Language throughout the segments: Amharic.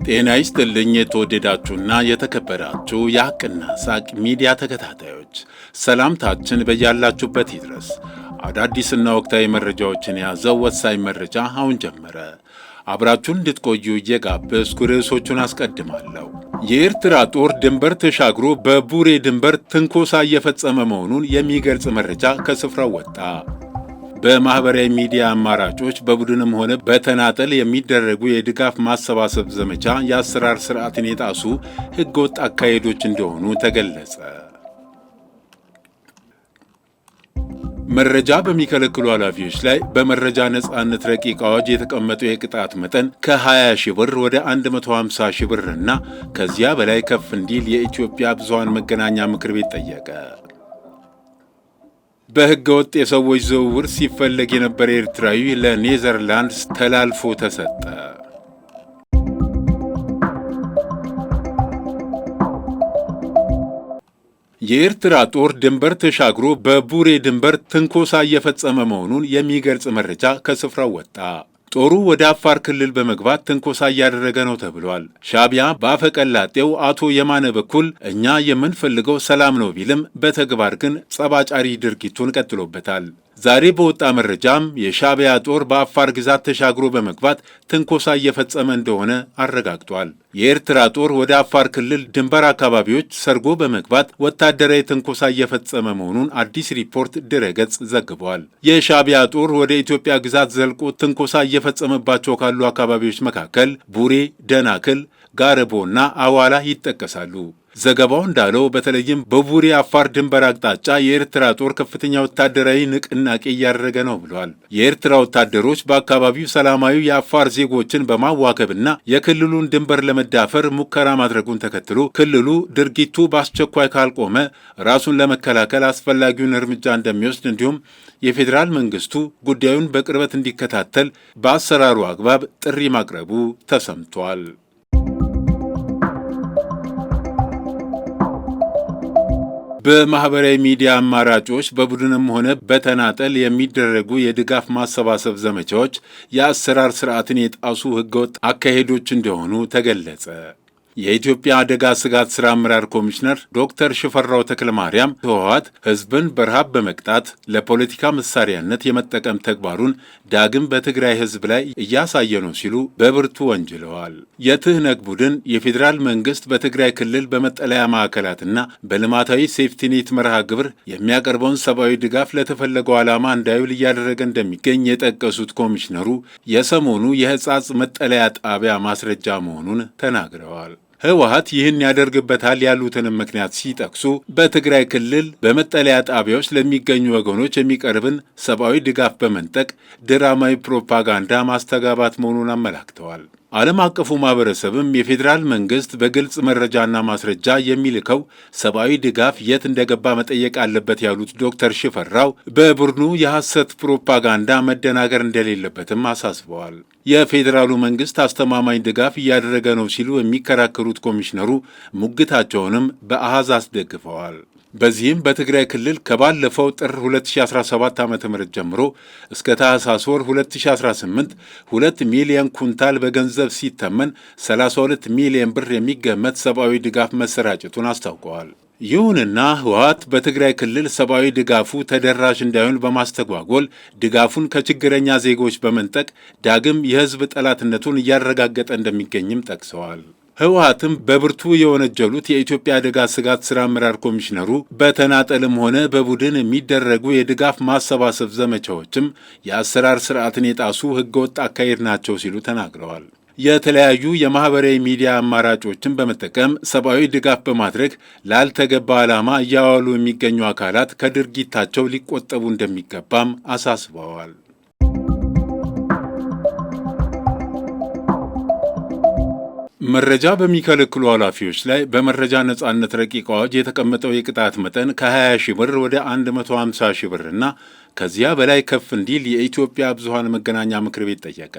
ጤና ይስጥልኝ የተወደዳችሁና የተከበራችሁ የሐቅና ሳቅ ሚዲያ ተከታታዮች፣ ሰላምታችን በያላችሁበት ይድረስ። አዳዲስና ወቅታዊ መረጃዎችን የያዘው ወሳኝ መረጃ አሁን ጀመረ። አብራችሁን እንድትቆዩ እየጋበዝኩ ርዕሶቹን አስቀድማለሁ። የኤርትራ ጦር ድንበር ተሻግሮ በቡሬ ድንበር ትንኮሳ እየፈጸመ መሆኑን የሚገልጽ መረጃ ከስፍራው ወጣ። በማህበራዊ ሚዲያ አማራጮች በቡድንም ሆነ በተናጠል የሚደረጉ የድጋፍ ማሰባሰብ ዘመቻ የአሰራር ስርዓትን የጣሱ ህገወጥ አካሄዶች እንደሆኑ ተገለጸ። መረጃ በሚከለክሉ ኃላፊዎች ላይ በመረጃ ነጻነት ረቂቅ አዋጅ የተቀመጠው የቅጣት መጠን ከ20 ሺህ ብር ወደ 150 ሺህ ብር እና ከዚያ በላይ ከፍ እንዲል የኢትዮጵያ ብዙሃን መገናኛ ምክር ቤት ጠየቀ። በህገ ወጥ የሰዎች ዝውውር ሲፈለግ የነበረ ኤርትራዊ ለኔዘርላንድስ ተላልፎ ተሰጠ። የኤርትራ ጦር ድንበር ተሻግሮ በቡሬ ድንበር ትንኮሳ እየፈጸመ መሆኑን የሚገልጽ መረጃ ከስፍራው ወጣ። ጦሩ ወደ አፋር ክልል በመግባት ትንኮሳ እያደረገ ነው ተብሏል። ሻዕቢያ በአፈቀላጤው አቶ የማነ በኩል እኛ የምንፈልገው ሰላም ነው ቢልም በተግባር ግን ጸባጫሪ ድርጊቱን ቀጥሎበታል። ዛሬ በወጣ መረጃም የሻዕቢያ ጦር በአፋር ግዛት ተሻግሮ በመግባት ትንኮሳ እየፈጸመ እንደሆነ አረጋግጧል። የኤርትራ ጦር ወደ አፋር ክልል ድንበር አካባቢዎች ሰርጎ በመግባት ወታደራዊ ትንኮሳ እየፈጸመ መሆኑን አዲስ ሪፖርት ድረገጽ ዘግቧል። የሻዕቢያ ጦር ወደ ኢትዮጵያ ግዛት ዘልቆ ትንኮሳ እየፈጸመባቸው ካሉ አካባቢዎች መካከል ቡሬ፣ ደናክል፣ ጋረቦና አዋላ ይጠቀሳሉ። ዘገባው እንዳለው በተለይም በቡሬ አፋር ድንበር አቅጣጫ የኤርትራ ጦር ከፍተኛ ወታደራዊ ንቅናቄ እያደረገ ነው ብሏል። የኤርትራ ወታደሮች በአካባቢው ሰላማዊ የአፋር ዜጎችን በማዋከብና የክልሉን ድንበር ለመዳፈር ሙከራ ማድረጉን ተከትሎ ክልሉ ድርጊቱ በአስቸኳይ ካልቆመ ራሱን ለመከላከል አስፈላጊውን እርምጃ እንደሚወስድ እንዲሁም የፌዴራል መንግስቱ ጉዳዩን በቅርበት እንዲከታተል በአሰራሩ አግባብ ጥሪ ማቅረቡ ተሰምቷል። በማህበራዊ ሚዲያ አማራጮች በቡድንም ሆነ በተናጠል የሚደረጉ የድጋፍ ማሰባሰብ ዘመቻዎች የአሰራር ስርዓትን የጣሱ ህገወጥ አካሄዶች እንደሆኑ ተገለጸ። የኢትዮጵያ አደጋ ስጋት ሥራ አመራር ኮሚሽነር ዶክተር ሽፈራው ተክለማርያም ህወሓት ህዝብን በረሃብ በመቅጣት ለፖለቲካ መሳሪያነት የመጠቀም ተግባሩን ዳግም በትግራይ ህዝብ ላይ እያሳየ ነው ሲሉ በብርቱ ወንጅለዋል። የትህነግ ቡድን የፌዴራል መንግስት በትግራይ ክልል በመጠለያ ማዕከላትና በልማታዊ ሴፍቲኔት መርሃ ግብር የሚያቀርበውን ሰብአዊ ድጋፍ ለተፈለገው ዓላማ እንዳይውል እያደረገ እንደሚገኝ የጠቀሱት ኮሚሽነሩ የሰሞኑ የህጻጽ መጠለያ ጣቢያ ማስረጃ መሆኑን ተናግረዋል። ህወሓት ይህን ያደርግበታል ያሉትንም ምክንያት ሲጠቅሱ በትግራይ ክልል በመጠለያ ጣቢያዎች ለሚገኙ ወገኖች የሚቀርብን ሰብአዊ ድጋፍ በመንጠቅ ድራማዊ ፕሮፓጋንዳ ማስተጋባት መሆኑን አመላክተዋል። ዓለም አቀፉ ማህበረሰብም የፌዴራል መንግስት በግልጽ መረጃና ማስረጃ የሚልከው ሰብአዊ ድጋፍ የት እንደገባ መጠየቅ አለበት ያሉት ዶክተር ሽፈራው በቡድኑ የሐሰት ፕሮፓጋንዳ መደናገር እንደሌለበትም አሳስበዋል። የፌዴራሉ መንግስት አስተማማኝ ድጋፍ እያደረገ ነው ሲሉ የሚከራከሩት ኮሚሽነሩ ሙግታቸውንም በአሃዝ አስደግፈዋል። በዚህም በትግራይ ክልል ከባለፈው ጥር 2017 ዓ.ም ጀምሮ እስከ ታህሳስ ወር 2018 2 ሚሊዮን ኩንታል በገንዘብ ሲተመን 32 ሚሊዮን ብር የሚገመት ሰብአዊ ድጋፍ መሰራጨቱን አስታውቀዋል። ይሁንና ህወሓት በትግራይ ክልል ሰብአዊ ድጋፉ ተደራሽ እንዳይሆን በማስተጓጎል ድጋፉን ከችግረኛ ዜጎች በመንጠቅ ዳግም የህዝብ ጠላትነቱን እያረጋገጠ እንደሚገኝም ጠቅሰዋል። ህወሓትም በብርቱ የወነጀሉት የኢትዮጵያ አደጋ ስጋት ሥራ አመራር ኮሚሽነሩ በተናጠልም ሆነ በቡድን የሚደረጉ የድጋፍ ማሰባሰብ ዘመቻዎችም የአሰራር ስርዓትን የጣሱ ህገወጥ አካሄድ ናቸው ሲሉ ተናግረዋል። የተለያዩ የማህበራዊ ሚዲያ አማራጮችን በመጠቀም ሰብአዊ ድጋፍ በማድረግ ላልተገባ ዓላማ እያዋሉ የሚገኙ አካላት ከድርጊታቸው ሊቆጠቡ እንደሚገባም አሳስበዋል። መረጃ በሚከለክሉ ኃላፊዎች ላይ በመረጃ ነጻነት ረቂቅ አዋጅ የተቀመጠው የቅጣት መጠን ከ20 ሺህ ብር ወደ 150 ሺህ ብር እና ከዚያ በላይ ከፍ እንዲል የኢትዮጵያ ብዙሃን መገናኛ ምክር ቤት ጠየቀ።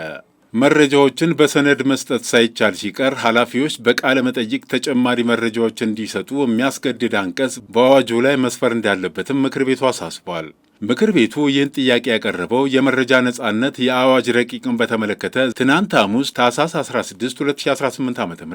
መረጃዎችን በሰነድ መስጠት ሳይቻል ሲቀር ኃላፊዎች በቃለ መጠይቅ ተጨማሪ መረጃዎች እንዲሰጡ የሚያስገድድ አንቀጽ በአዋጁ ላይ መስፈር እንዳለበትም ምክር ቤቱ አሳስቧል። ምክር ቤቱ ይህን ጥያቄ ያቀረበው የመረጃ ነጻነት የአዋጅ ረቂቅን በተመለከተ ትናንት ሐሙስ ታህሳስ 16 2018 ዓ.ም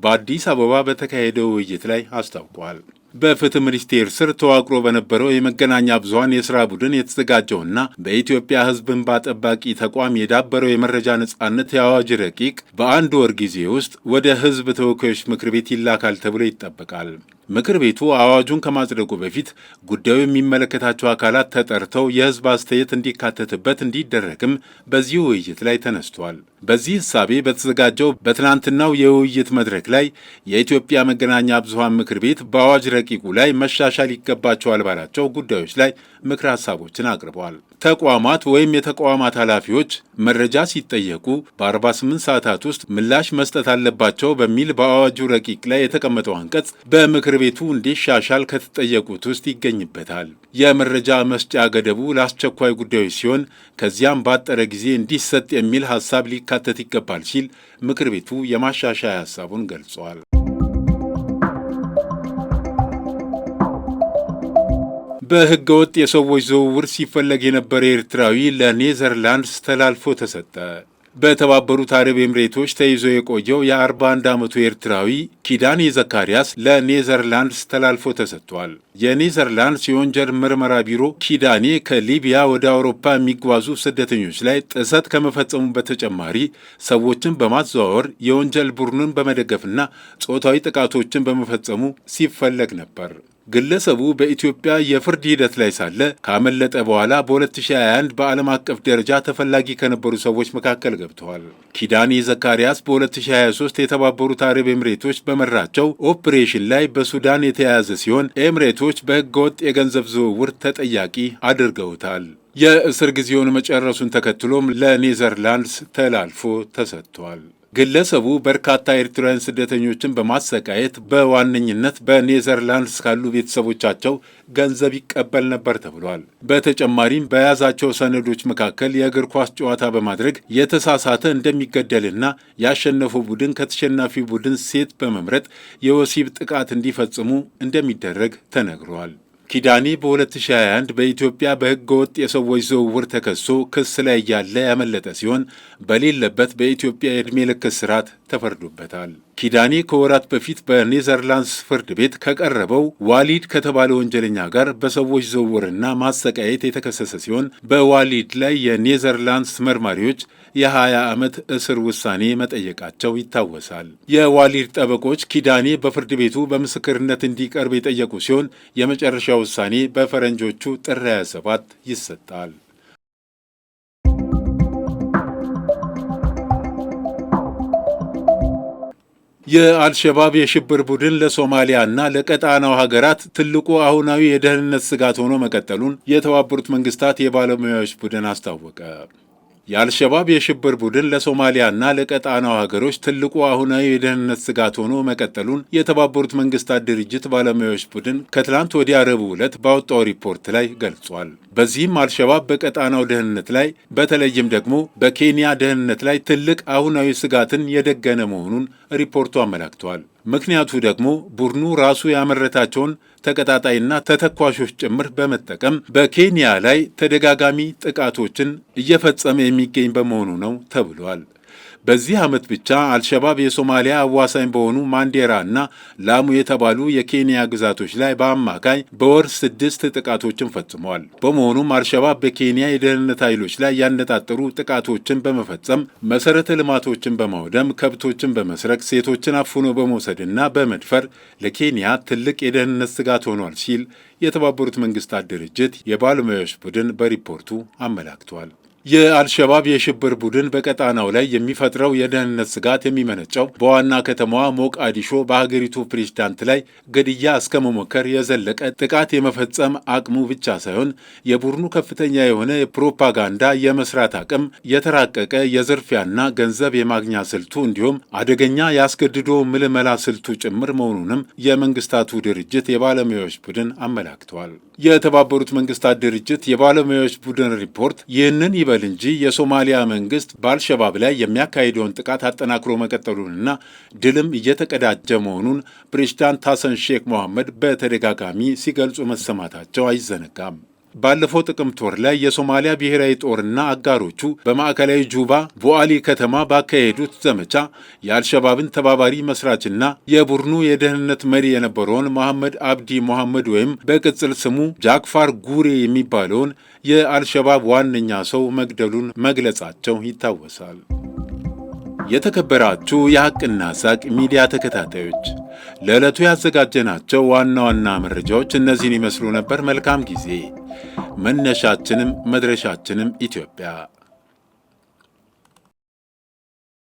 በአዲስ አበባ በተካሄደው ውይይት ላይ አስታውቋል። በፍትህ ሚኒስቴር ስር ተዋቅሮ በነበረው የመገናኛ ብዙሃን የሥራ ቡድን የተዘጋጀውና በኢትዮጵያ ሕዝብ እንባ ጠባቂ ተቋም የዳበረው የመረጃ ነጻነት የአዋጅ ረቂቅ በአንድ ወር ጊዜ ውስጥ ወደ ሕዝብ ተወካዮች ምክር ቤት ይላካል ተብሎ ይጠበቃል። ምክር ቤቱ አዋጁን ከማጽደቁ በፊት ጉዳዩ የሚመለከታቸው አካላት ተጠርተው የሕዝብ አስተያየት እንዲካተትበት እንዲደረግም በዚህ ውይይት ላይ ተነስቷል። በዚህ እሳቤ በተዘጋጀው በትናንትናው የውይይት መድረክ ላይ የኢትዮጵያ መገናኛ ብዙሃን ምክር ቤት በአዋጅ ረቂቁ ላይ መሻሻል ይገባቸዋል ባላቸው ጉዳዮች ላይ ምክረ ሀሳቦችን አቅርበዋል። ተቋማት ወይም የተቋማት ኃላፊዎች መረጃ ሲጠየቁ በ48 ሰዓታት ውስጥ ምላሽ መስጠት አለባቸው በሚል በአዋጁ ረቂቅ ላይ የተቀመጠው አንቀጽ በምክር ቤቱ እንዲሻሻል ከተጠየቁት ውስጥ ይገኝበታል። የመረጃ መስጫ ገደቡ ለአስቸኳይ ጉዳዮች ሲሆን ከዚያም ባጠረ ጊዜ እንዲሰጥ የሚል ሀሳብ ሊካተት ይገባል ሲል ምክር ቤቱ የማሻሻያ ሀሳቡን ገልጿል። በሕገ ወጥ የሰዎች ዝውውር ሲፈለግ የነበረ ኤርትራዊ ለኔዘርላንድስ ተላልፎ ተሰጠ። በተባበሩት አረብ ኤምሬቶች ተይዞ የቆየው የ41 ዓመቱ ኤርትራዊ ኪዳኔ ዘካርያስ ለኔዘርላንድስ ተላልፎ ተሰጥቷል። የኔዘርላንድስ የወንጀል ምርመራ ቢሮ ኪዳኔ ከሊቢያ ወደ አውሮፓ የሚጓዙ ስደተኞች ላይ ጥሰት ከመፈጸሙ በተጨማሪ ሰዎችን በማዘዋወር የወንጀል ቡድኑን በመደገፍና ጾታዊ ጥቃቶችን በመፈጸሙ ሲፈለግ ነበር። ግለሰቡ በኢትዮጵያ የፍርድ ሂደት ላይ ሳለ ካመለጠ በኋላ በ2021 በዓለም አቀፍ ደረጃ ተፈላጊ ከነበሩ ሰዎች መካከል ገብተዋል። ኪዳኔ ዘካርያስ በ2023 የተባበሩት አረብ ኤምሬቶች በመራቸው ኦፕሬሽን ላይ በሱዳን የተያያዘ ሲሆን ኤምሬቶች በሕገወጥ የገንዘብ ዝውውር ተጠያቂ አድርገውታል። የእስር ጊዜውን መጨረሱን ተከትሎም ለኔዘርላንድስ ተላልፎ ተሰጥቷል። ግለሰቡ በርካታ ኤርትራውያን ስደተኞችን በማሰቃየት በዋነኝነት በኔዘርላንድስ ካሉ ቤተሰቦቻቸው ገንዘብ ይቀበል ነበር ተብሏል። በተጨማሪም በያዛቸው ሰነዶች መካከል የእግር ኳስ ጨዋታ በማድረግ የተሳሳተ እንደሚገደልና ያሸነፈው ቡድን ከተሸናፊው ቡድን ሴት በመምረጥ የወሲብ ጥቃት እንዲፈጽሙ እንደሚደረግ ተነግሯል። ኪዳኔ በ2021 በኢትዮጵያ በሕገ ወጥ የሰዎች ዝውውር ተከሶ ክስ ላይ እያለ ያመለጠ ሲሆን በሌለበት በኢትዮጵያ የዕድሜ ልክ እስራት ተፈርዶበታል። ኪዳኔ ከወራት በፊት በኔዘርላንድስ ፍርድ ቤት ከቀረበው ዋሊድ ከተባለ ወንጀለኛ ጋር በሰዎች ዝውውርና ማሰቃየት የተከሰሰ ሲሆን በዋሊድ ላይ የኔዘርላንድስ መርማሪዎች የ20 ዓመት እስር ውሳኔ መጠየቃቸው ይታወሳል። የዋሊድ ጠበቆች ኪዳኔ በፍርድ ቤቱ በምስክርነት እንዲቀርብ የጠየቁ ሲሆን የመጨረሻ ውሳኔ በፈረንጆቹ ጥር 27 ይሰጣል። የአልሸባብ የሽብር ቡድን ለሶማሊያ እና ለቀጣናው ሀገራት ትልቁ አሁናዊ የደህንነት ስጋት ሆኖ መቀጠሉን የተባበሩት መንግስታት የባለሙያዎች ቡድን አስታወቀ። የአልሸባብ የሽብር ቡድን ለሶማሊያና ለቀጣናው ሀገሮች ትልቁ አሁናዊ የደህንነት ስጋት ሆኖ መቀጠሉን የተባበሩት መንግስታት ድርጅት ባለሙያዎች ቡድን ከትላንት ወዲያ ረቡዕ ዕለት ባወጣው ሪፖርት ላይ ገልጿል። በዚህም አልሸባብ በቀጣናው ደህንነት ላይ በተለይም ደግሞ በኬንያ ደህንነት ላይ ትልቅ አሁናዊ ስጋትን የደገነ መሆኑን ሪፖርቱ አመላክቷል። ምክንያቱ ደግሞ ቡድኑ ራሱ ያመረታቸውን ተቀጣጣይና ተተኳሾች ጭምር በመጠቀም በኬንያ ላይ ተደጋጋሚ ጥቃቶችን እየፈጸመ የሚገኝ በመሆኑ ነው ተብሏል። በዚህ ዓመት ብቻ አልሸባብ የሶማሊያ አዋሳኝ በሆኑ ማንዴራ እና ላሙ የተባሉ የኬንያ ግዛቶች ላይ በአማካይ በወር 6 ጥቃቶችን ፈጽመዋል። በመሆኑም አልሸባብ በኬንያ የደህንነት ኃይሎች ላይ ያነጣጠሩ ጥቃቶችን በመፈጸም መሰረተ ልማቶችን በማውደም፣ ከብቶችን በመስረቅ፣ ሴቶችን አፍኖ በመውሰድና በመድፈር ለኬንያ ትልቅ የደህንነት ስጋት ሆኗል ሲል የተባበሩት መንግስታት ድርጅት የባለሙያዎች ቡድን በሪፖርቱ አመላክቷል። የአልሸባብ የሽብር ቡድን በቀጣናው ላይ የሚፈጥረው የደህንነት ስጋት የሚመነጨው በዋና ከተማዋ ሞቃዲሾ በሀገሪቱ ፕሬዝዳንት ላይ ግድያ እስከ መሞከር የዘለቀ ጥቃት የመፈጸም አቅሙ ብቻ ሳይሆን የቡድኑ ከፍተኛ የሆነ የፕሮፓጋንዳ የመስራት አቅም፣ የተራቀቀ የዝርፊያና ገንዘብ የማግኛ ስልቱ እንዲሁም አደገኛ ያስገድዶ ምልመላ ስልቱ ጭምር መሆኑንም የመንግስታቱ ድርጅት የባለሙያዎች ቡድን አመላክተዋል። የተባበሩት መንግስታት ድርጅት የባለሙያዎች ቡድን ሪፖርት ይህንን ይበል እንጂ የሶማሊያ መንግስት በአልሸባብ ላይ የሚያካሂደውን ጥቃት አጠናክሮ መቀጠሉንና ድልም እየተቀዳጀ መሆኑን ፕሬዝዳንት ሐሰን ሼክ መሐመድ በተደጋጋሚ ሲገልጹ መሰማታቸው አይዘነጋም። ባለፈው ጥቅምት ወር ላይ የሶማሊያ ብሔራዊ ጦርና አጋሮቹ በማዕከላዊ ጁባ ቡአሊ ከተማ ባካሄዱት ዘመቻ የአልሸባብን ተባባሪ መስራችና የቡድኑ የደህንነት መሪ የነበረውን መሐመድ አብዲ መሐመድ ወይም በቅጽል ስሙ ጃክፋር ጉሬ የሚባለውን የአልሸባብ ዋነኛ ሰው መግደሉን መግለጻቸው ይታወሳል። የተከበራችሁ የሐቅና ሳቅ ሚዲያ ተከታታዮች ለዕለቱ ያዘጋጀናቸው ዋና ዋና መረጃዎች እነዚህን ይመስሉ ነበር። መልካም ጊዜ። መነሻችንም መድረሻችንም ኢትዮጵያ።